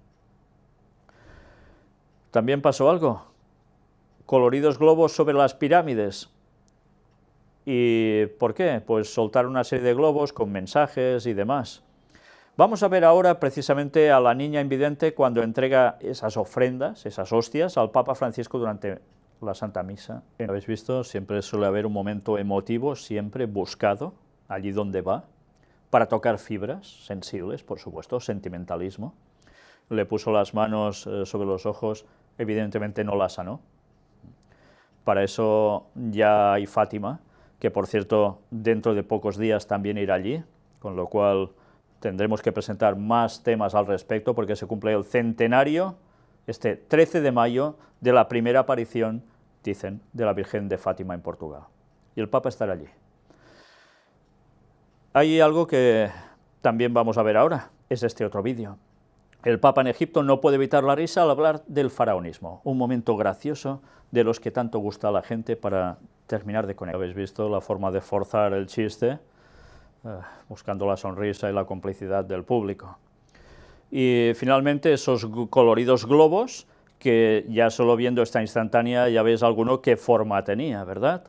También pasó algo. Coloridos globos sobre las pirámides. ¿Y por qué? Pues soltar una serie de globos con mensajes y demás. Vamos a ver ahora precisamente a la niña invidente cuando entrega esas ofrendas, esas hostias, al Papa Francisco durante la Santa Misa. ¿Habéis visto? Siempre suele haber un momento emotivo, siempre buscado, allí donde va, para tocar fibras sensibles, por supuesto, sentimentalismo. Le puso las manos sobre los ojos, evidentemente no la sanó. Para eso ya hay Fátima, que por cierto dentro de pocos días también irá allí, con lo cual tendremos que presentar más temas al respecto, porque se cumple el centenario, este 13 de mayo, de la primera aparición, dicen, de la Virgen de Fátima en Portugal. Y el Papa estará allí. Hay algo que también vamos a ver ahora, es este otro vídeo. El Papa en Egipto no puede evitar la risa al hablar del faraonismo, un momento gracioso de los que tanto gusta a la gente para terminar de conectar. ¿Habéis visto la forma de forzar el chiste? Buscando la sonrisa y la complicidad del público. Y finalmente esos coloridos globos, que ya solo viendo esta instantánea ya veis alguno qué forma tenía, ¿verdad?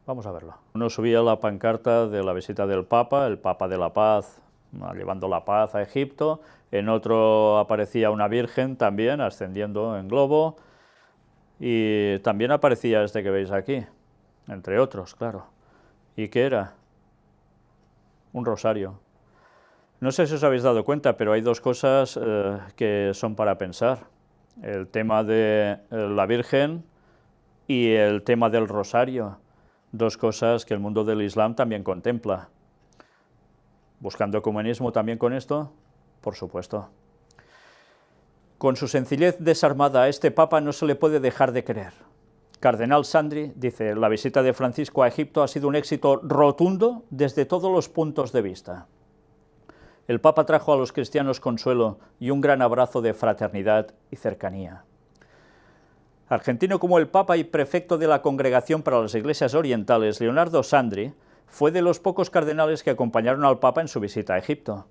Vamos a verlo. Uno subía la pancarta de la visita del Papa, el Papa de la Paz, llevando la paz a Egipto, en otro aparecía una virgen también ascendiendo en globo, y también aparecía este que veis aquí, entre otros, claro. ¿Y qué era? Un rosario. No sé si os habéis dado cuenta, pero hay dos cosas que son para pensar. El tema de la Virgen y el tema del rosario. Dos cosas que el mundo del Islam también contempla. ¿Buscando ecumenismo también con esto? Por supuesto. Con su sencillez desarmada a este Papa no se le puede dejar de querer. Cardenal Sandri dice, la visita de Francisco a Egipto ha sido un éxito rotundo desde todos los puntos de vista. El Papa trajo a los cristianos consuelo y un gran abrazo de fraternidad y cercanía. Argentino como el Papa y prefecto de la Congregación para las Iglesias Orientales, Leonardo Sandri fue de los pocos cardenales que acompañaron al Papa en su visita a Egipto.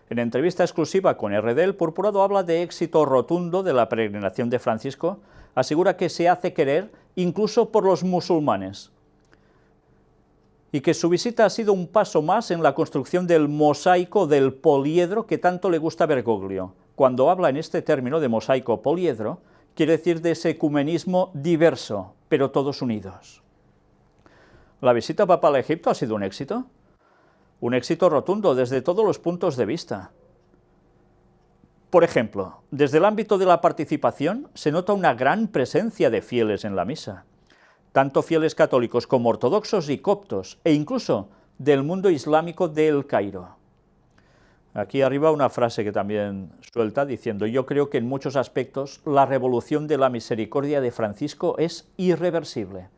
En entrevista exclusiva con RD, el purpurado habla de éxito rotundo de la peregrinación de Francisco, asegura que se hace querer incluso por los musulmanes, y que su visita ha sido un paso más en la construcción del mosaico del poliedro que tanto le gusta a Bergoglio. Cuando habla en este término de mosaico poliedro, quiere decir de ese ecumenismo diverso, pero todos unidos. ¿La visita papal a Egipto ha sido un éxito? Un éxito rotundo desde todos los puntos de vista. Por ejemplo, desde el ámbito de la participación se nota una gran presencia de fieles en la misa, tanto fieles católicos como ortodoxos y coptos, e incluso del mundo islámico de El Cairo. Aquí arriba una frase que también suelta diciendo: yo creo que en muchos aspectos la revolución de la misericordia de Francisco es irreversible.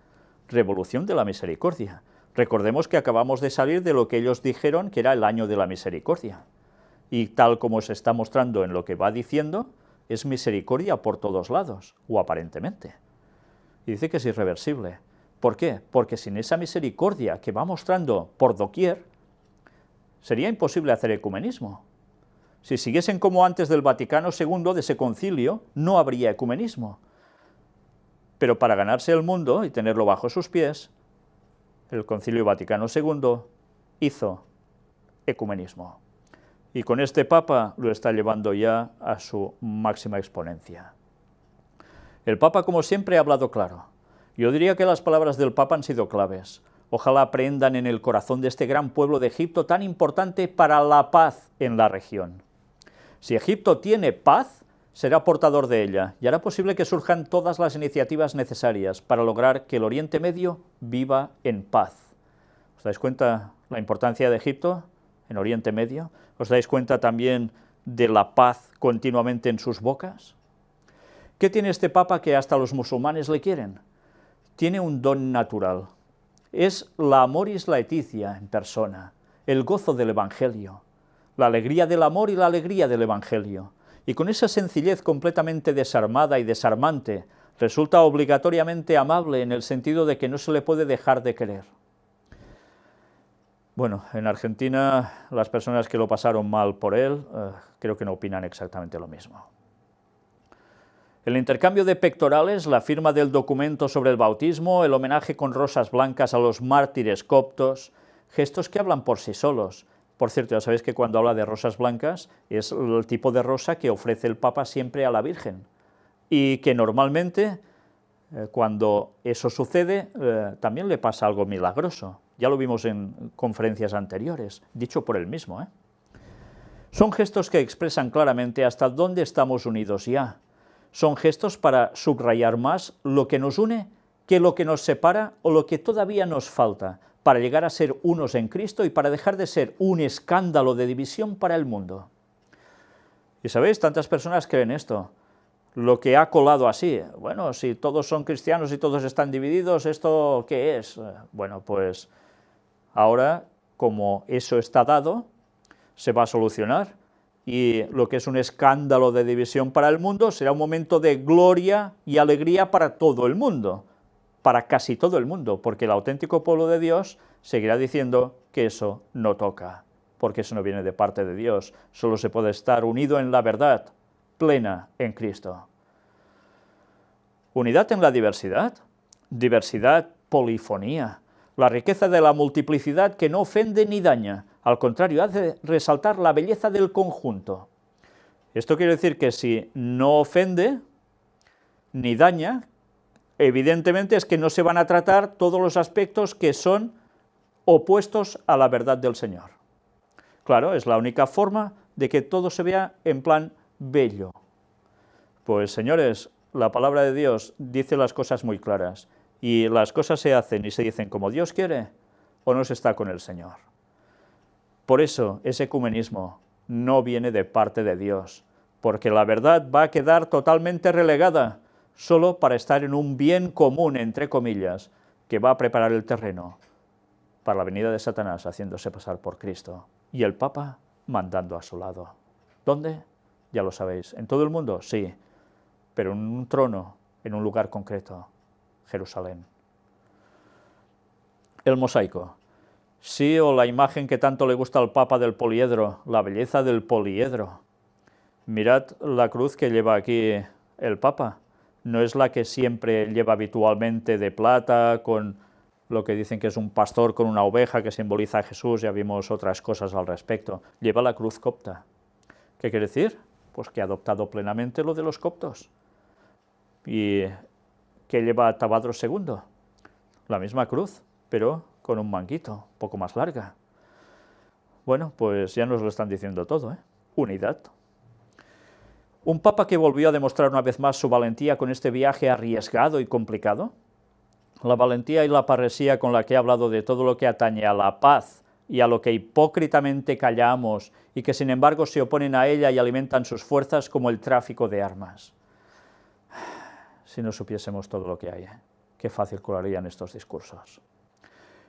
Revolución de la misericordia. Recordemos que acabamos de salir de lo que ellos dijeron que era el año de la misericordia. Y tal como se está mostrando en lo que va diciendo, es misericordia por todos lados, o aparentemente. Y dice que es irreversible. ¿Por qué? Porque sin esa misericordia que va mostrando por doquier, sería imposible hacer ecumenismo. Si siguiesen como antes del Vaticano II, de ese concilio, no habría ecumenismo. Pero para ganarse el mundo y tenerlo bajo sus pies, el Concilio Vaticano II hizo ecumenismo. Y con este Papa lo está llevando ya a su máxima exponencia. El Papa, como siempre, ha hablado claro. Yo diría que las palabras del Papa han sido claves. Ojalá aprendan en el corazón de este gran pueblo de Egipto tan importante para la paz en la región. Si Egipto tiene paz, será portador de ella y hará posible que surjan todas las iniciativas necesarias para lograr que el Oriente Medio viva en paz. ¿Os dais cuenta la importancia de Egipto en Oriente Medio? ¿Os dais cuenta también de la paz continuamente en sus bocas? ¿Qué tiene este Papa que hasta los musulmanes le quieren? Tiene un don natural. Es la amoris laetitia en persona, el gozo del Evangelio, la alegría del amor y la alegría del Evangelio. Y con esa sencillez completamente desarmada y desarmante, resulta obligatoriamente amable en el sentido de que no se le puede dejar de querer. Bueno, en Argentina las personas que lo pasaron mal por él creo que no opinan exactamente lo mismo. El intercambio de pectorales, la firma del documento sobre el bautismo, el homenaje con rosas blancas a los mártires coptos, gestos que hablan por sí solos. Por cierto, ya sabéis que cuando habla de rosas blancas es el tipo de rosa que ofrece el Papa siempre a la Virgen y que normalmente cuando eso sucede también le pasa algo milagroso. Ya lo vimos en conferencias anteriores, dicho por él mismo. Son gestos que expresan claramente hasta dónde estamos unidos ya. Son gestos para subrayar más lo que nos une que lo que nos separa o lo que todavía nos falta, para llegar a ser unos en Cristo y para dejar de ser un escándalo de división para el mundo. Y sabéis, tantas personas creen esto, lo que ha colado así. Bueno, si todos son cristianos y todos están divididos, ¿esto qué es? Bueno, pues ahora, como eso está dado, se va a solucionar, y lo que es un escándalo de división para el mundo será un momento de gloria y alegría para todo el mundo, para casi todo el mundo, porque el auténtico pueblo de Dios seguirá diciendo que eso no toca, porque eso no viene de parte de Dios, solo se puede estar unido en la verdad plena en Cristo. Unidad en la diversidad, diversidad, polifonía, la riqueza de la multiplicidad que no ofende ni daña, al contrario, hace resaltar la belleza del conjunto. Esto quiere decir que si no ofende ni daña, evidentemente es que no se van a tratar todos los aspectos que son opuestos a la verdad del Señor. Claro, es la única forma de que todo se vea en plan bello. Pues señores, la palabra de Dios dice las cosas muy claras, y las cosas se hacen y se dicen como Dios quiere, o no se está con el Señor. Por eso ese ecumenismo no viene de parte de Dios, porque la verdad va a quedar totalmente relegada, solo para estar en un bien común, entre comillas, que va a preparar el terreno para la venida de Satanás haciéndose pasar por Cristo. Y el Papa mandando a su lado. ¿Dónde? Ya lo sabéis. ¿En todo el mundo? Sí, pero en un trono, en un lugar concreto, Jerusalén. El mosaico. Sí, o la imagen que tanto le gusta al Papa del poliedro, la belleza del poliedro. Mirad la cruz que lleva aquí el Papa. No es la que siempre lleva habitualmente de plata, con lo que dicen que es un pastor con una oveja que simboliza a Jesús, ya vimos otras cosas al respecto. Lleva la cruz copta. ¿Qué quiere decir? Pues que ha adoptado plenamente lo de los coptos. ¿Y qué lleva Tabadro II? La misma cruz, pero con un manguito, un poco más larga. Bueno, pues ya nos lo están diciendo todo, ¿eh? Unidad. Un papa que volvió a demostrar una vez más su valentía con este viaje arriesgado y complicado. La valentía y la parresía con la que he hablado de todo lo que atañe a la paz y a lo que hipócritamente callamos y que sin embargo se oponen a ella y alimentan sus fuerzas como el tráfico de armas. Si no supiésemos todo lo que hay, qué fácil curarían estos discursos.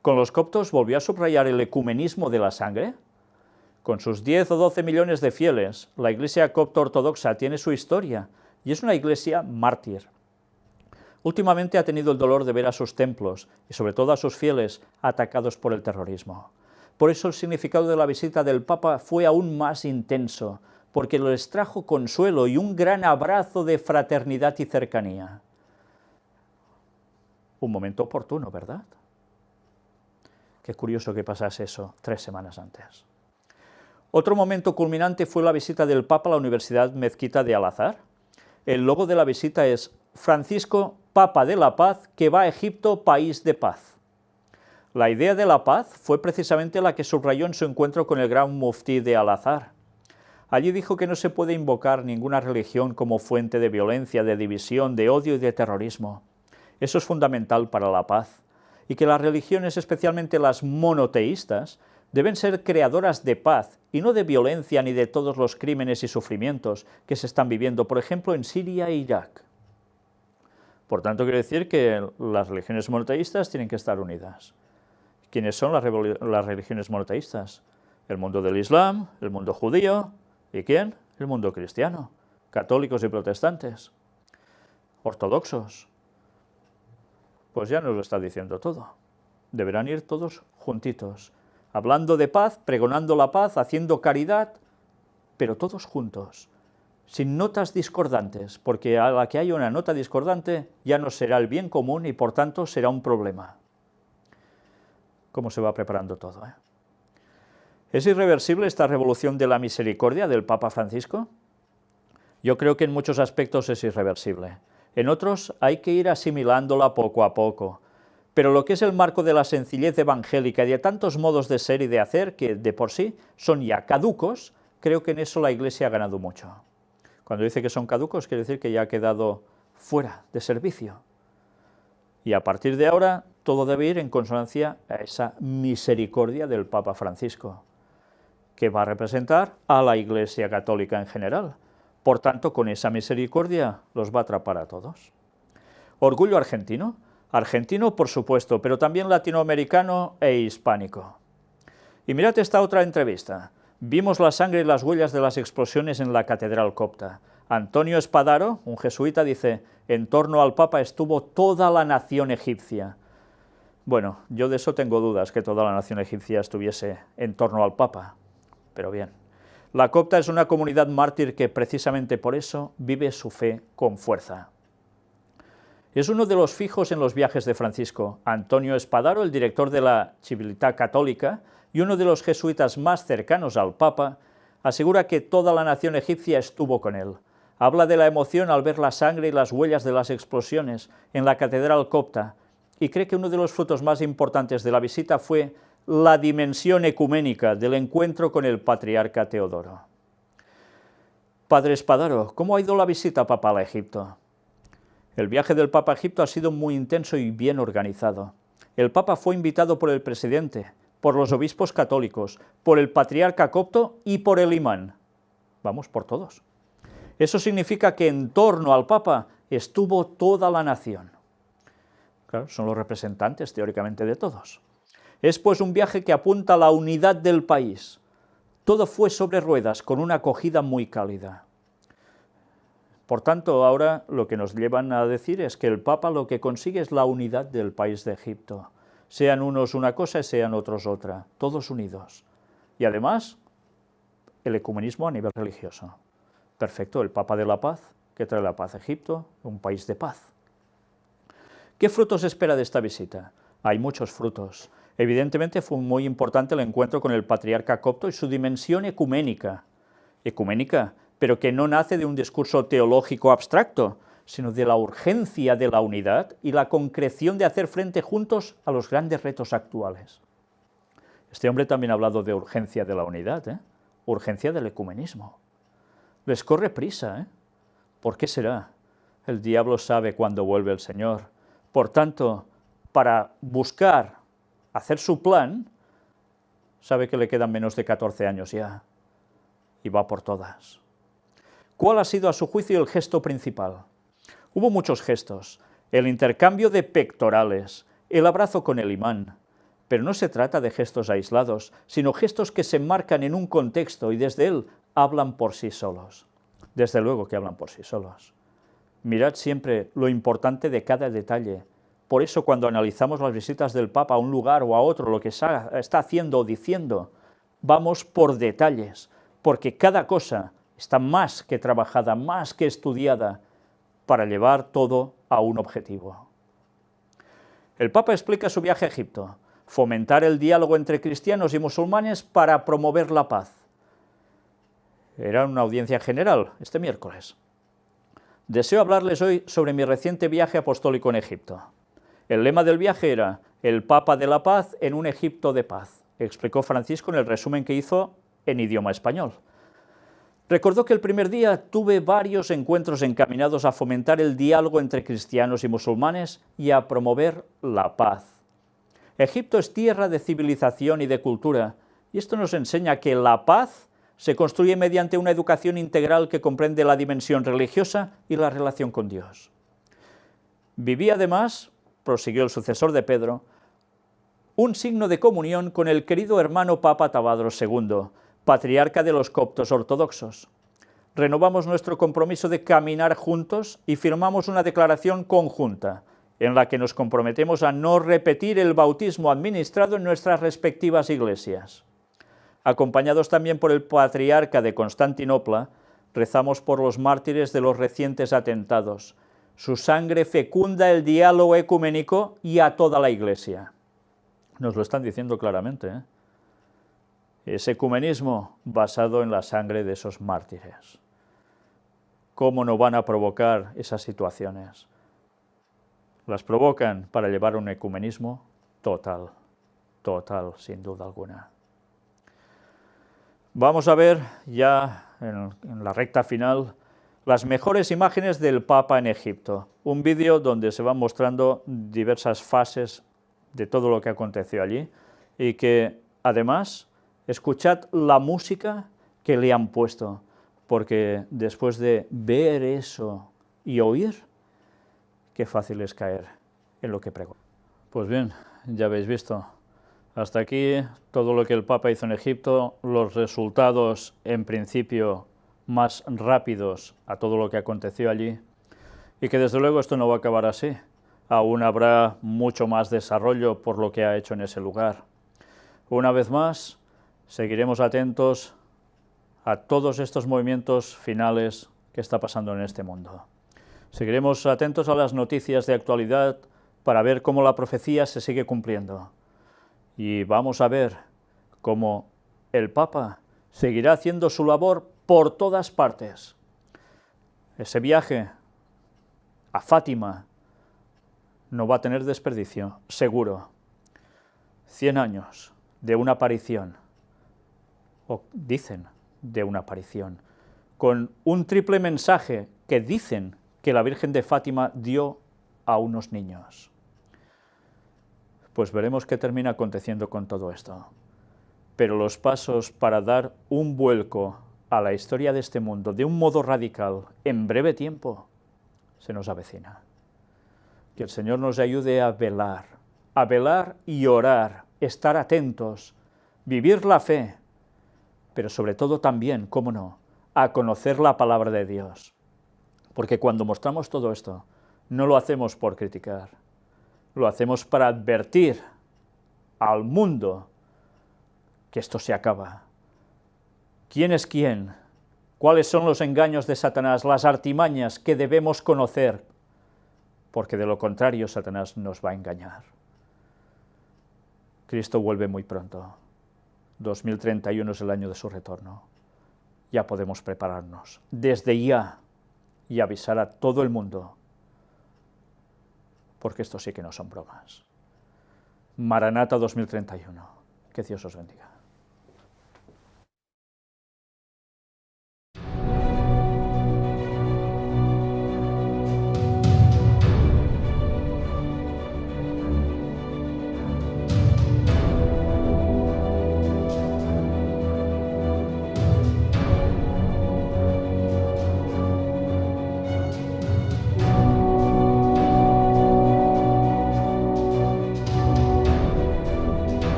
Con los coptos volvió a subrayar el ecumenismo de la sangre. Con sus 10 o 12 millones de fieles, la Iglesia copto ortodoxa tiene su historia y es una iglesia mártir. Últimamente ha tenido el dolor de ver a sus templos y sobre todo a sus fieles atacados por el terrorismo. Por eso el significado de la visita del Papa fue aún más intenso, porque les trajo consuelo y un gran abrazo de fraternidad y cercanía. Un momento oportuno, ¿verdad? Qué curioso que pasase eso 3 semanas antes. Otro momento culminante fue la visita del Papa a la Universidad Mezquita de Al-Azhar. El logo de la visita es Francisco, Papa de la Paz, que va a Egipto, país de paz. La idea de la paz fue precisamente la que subrayó en su encuentro con el gran muftí de Al-Azhar. Allí dijo que no se puede invocar ninguna religión como fuente de violencia, de división, de odio y de terrorismo. Eso es fundamental para la paz, y que las religiones, especialmente las monoteístas, deben ser creadoras de paz y no de violencia ni de todos los crímenes y sufrimientos que se están viviendo, por ejemplo, en Siria e Irak. Por tanto, quiere decir que las religiones monoteístas tienen que estar unidas. ¿Quiénes son las religiones monoteístas? El mundo del Islam, el mundo judío, ¿y quién? El mundo cristiano, católicos y protestantes, ortodoxos. Pues ya nos lo está diciendo todo. Deberán ir todos juntitos, hablando de paz, pregonando la paz, haciendo caridad, pero todos juntos, sin notas discordantes, porque a la que haya una nota discordante ya no será el bien común y por tanto será un problema. ¿Cómo se va preparando todo, eh? ¿Es irreversible esta revolución de la misericordia del Papa Francisco? Yo creo que en muchos aspectos es irreversible. En otros hay que ir asimilándola poco a poco. Pero lo que es el marco de la sencillez evangélica y de tantos modos de ser y de hacer que de por sí son ya caducos, creo que en eso la Iglesia ha ganado mucho. Cuando dice que son caducos, quiere decir que ya ha quedado fuera de servicio. Y a partir de ahora, todo debe ir en consonancia a esa misericordia del Papa Francisco, que va a representar a la Iglesia católica en general. Por tanto, con esa misericordia los va a atrapar a todos. ¿Orgullo argentino? Argentino, por supuesto, pero también latinoamericano e hispánico. Y mirad esta otra entrevista. Vimos la sangre y las huellas de las explosiones en la catedral copta. Antonio Espadaro, un jesuita, dice, en torno al Papa estuvo toda la nación egipcia. Bueno, yo de eso tengo dudas, que toda la nación egipcia estuviese en torno al Papa, pero bien. La copta es una comunidad mártir que precisamente por eso vive su fe con fuerza. Es uno de los fijos en los viajes de Francisco. Antonio Espadaro, el director de la Civiltà Católica y uno de los jesuitas más cercanos al Papa, asegura que toda la nación egipcia estuvo con él. Habla de la emoción al ver la sangre y las huellas de las explosiones en la catedral copta y cree que uno de los frutos más importantes de la visita fue la dimensión ecuménica del encuentro con el patriarca Teodoro. Padre Espadaro, ¿cómo ha ido la visita papal a Egipto? El viaje del Papa a Egipto ha sido muy intenso y bien organizado. El Papa fue invitado por el presidente, por los obispos católicos, por el patriarca copto y por el imán. Vamos, por todos. Eso significa que en torno al Papa estuvo toda la nación. Claro, son los representantes teóricamente de todos. Es pues un viaje que apunta a la unidad del país. Todo fue sobre ruedas, con una acogida muy cálida. Por tanto, ahora lo que nos llevan a decir es que el Papa lo que consigue es la unidad del país de Egipto. Sean unos una cosa y sean otros otra, todos unidos. Y además, el ecumenismo a nivel religioso. Perfecto, el Papa de la Paz, que trae la paz a Egipto, un país de paz. ¿Qué frutos espera de esta visita? Hay muchos frutos. Evidentemente fue muy importante el encuentro con el patriarca copto y su dimensión ecuménica. Ecuménica, pero que no nace de un discurso teológico abstracto, sino de la urgencia de la unidad y la concreción de hacer frente juntos a los grandes retos actuales. Este hombre también ha hablado de urgencia de la unidad, urgencia del ecumenismo. Les corre prisa, ¿Por qué será? El diablo sabe cuándo vuelve el Señor. Por tanto, para buscar hacer su plan, sabe que le quedan menos de 14 años ya, y va por todas. ¿Cuál ha sido a su juicio el gesto principal? Hubo muchos gestos, el intercambio de pectorales, el abrazo con el imán, pero no se trata de gestos aislados, sino gestos que se enmarcan en un contexto y desde él hablan por sí solos. Desde luego que hablan por sí solos. Mirad siempre lo importante de cada detalle. Por eso cuando analizamos las visitas del Papa a un lugar o a otro, lo que está haciendo o diciendo, vamos por detalles, porque cada cosa está más que trabajada, más que estudiada, para llevar todo a un objetivo. El Papa explica su viaje a Egipto, fomentar el diálogo entre cristianos y musulmanes para promover la paz. Era una audiencia general este miércoles. Deseo hablarles hoy sobre mi reciente viaje apostólico en Egipto. El lema del viaje era «El Papa de la Paz en un Egipto de paz», explicó Francisco en el resumen que hizo en idioma español. Recordó que el primer día tuve varios encuentros encaminados a fomentar el diálogo entre cristianos y musulmanes y a promover la paz. Egipto es tierra de civilización y de cultura, y esto nos enseña que la paz se construye mediante una educación integral que comprende la dimensión religiosa y la relación con Dios. Viví además, prosiguió el sucesor de Pedro, un signo de comunión con el querido hermano Papa Tabadros II, patriarca de los coptos ortodoxos. Renovamos nuestro compromiso de caminar juntos y firmamos una declaración conjunta, en la que nos comprometemos a no repetir el bautismo administrado en nuestras respectivas iglesias. Acompañados también por el patriarca de Constantinopla, rezamos por los mártires de los recientes atentados. Su sangre fecunda el diálogo ecuménico y a toda la Iglesia. Nos lo están diciendo claramente, Ese ecumenismo basado en la sangre de esos mártires. ¿Cómo no van a provocar esas situaciones? Las provocan para llevar un ecumenismo total, sin duda alguna. Vamos a ver ya en la recta final las mejores imágenes del Papa en Egipto. Un vídeo donde se van mostrando diversas fases de todo lo que aconteció allí y que además escuchad la música que le han puesto, porque después de ver eso y oír, qué fácil es caer en lo que pregona. Pues bien, ya habéis visto. Hasta aquí todo lo que el Papa hizo en Egipto, los resultados en principio más rápidos a todo lo que aconteció allí, y que desde luego esto no va a acabar así, aún habrá mucho más desarrollo por lo que ha hecho en ese lugar. Una vez más, seguiremos atentos a todos estos movimientos finales que está pasando en este mundo. Seguiremos atentos a las noticias de actualidad para ver cómo la profecía se sigue cumpliendo. Y vamos a ver cómo el Papa seguirá haciendo su labor por todas partes. Ese viaje a Fátima no va a tener desperdicio, seguro. 100 años de una aparición, o dicen de una aparición, con un triple mensaje que dicen que la Virgen de Fátima dio a unos niños. Pues veremos qué termina aconteciendo con todo esto. Pero los pasos para dar un vuelco a la historia de este mundo de un modo radical, en breve tiempo, se nos avecina. Que el Señor nos ayude a velar y orar, estar atentos, vivir la fe, pero sobre todo también, cómo no, a conocer la palabra de Dios. Porque cuando mostramos todo esto, no lo hacemos por criticar, lo hacemos para advertir al mundo que esto se acaba. ¿Quién es quién? ¿Cuáles son los engaños de Satanás, las artimañas que debemos conocer? Porque de lo contrario Satanás nos va a engañar. Cristo vuelve muy pronto. 2031 es el año de su retorno. Ya podemos prepararnos desde ya y avisar a todo el mundo, porque esto sí que no son bromas. Maranata 2031. Que Dios os bendiga.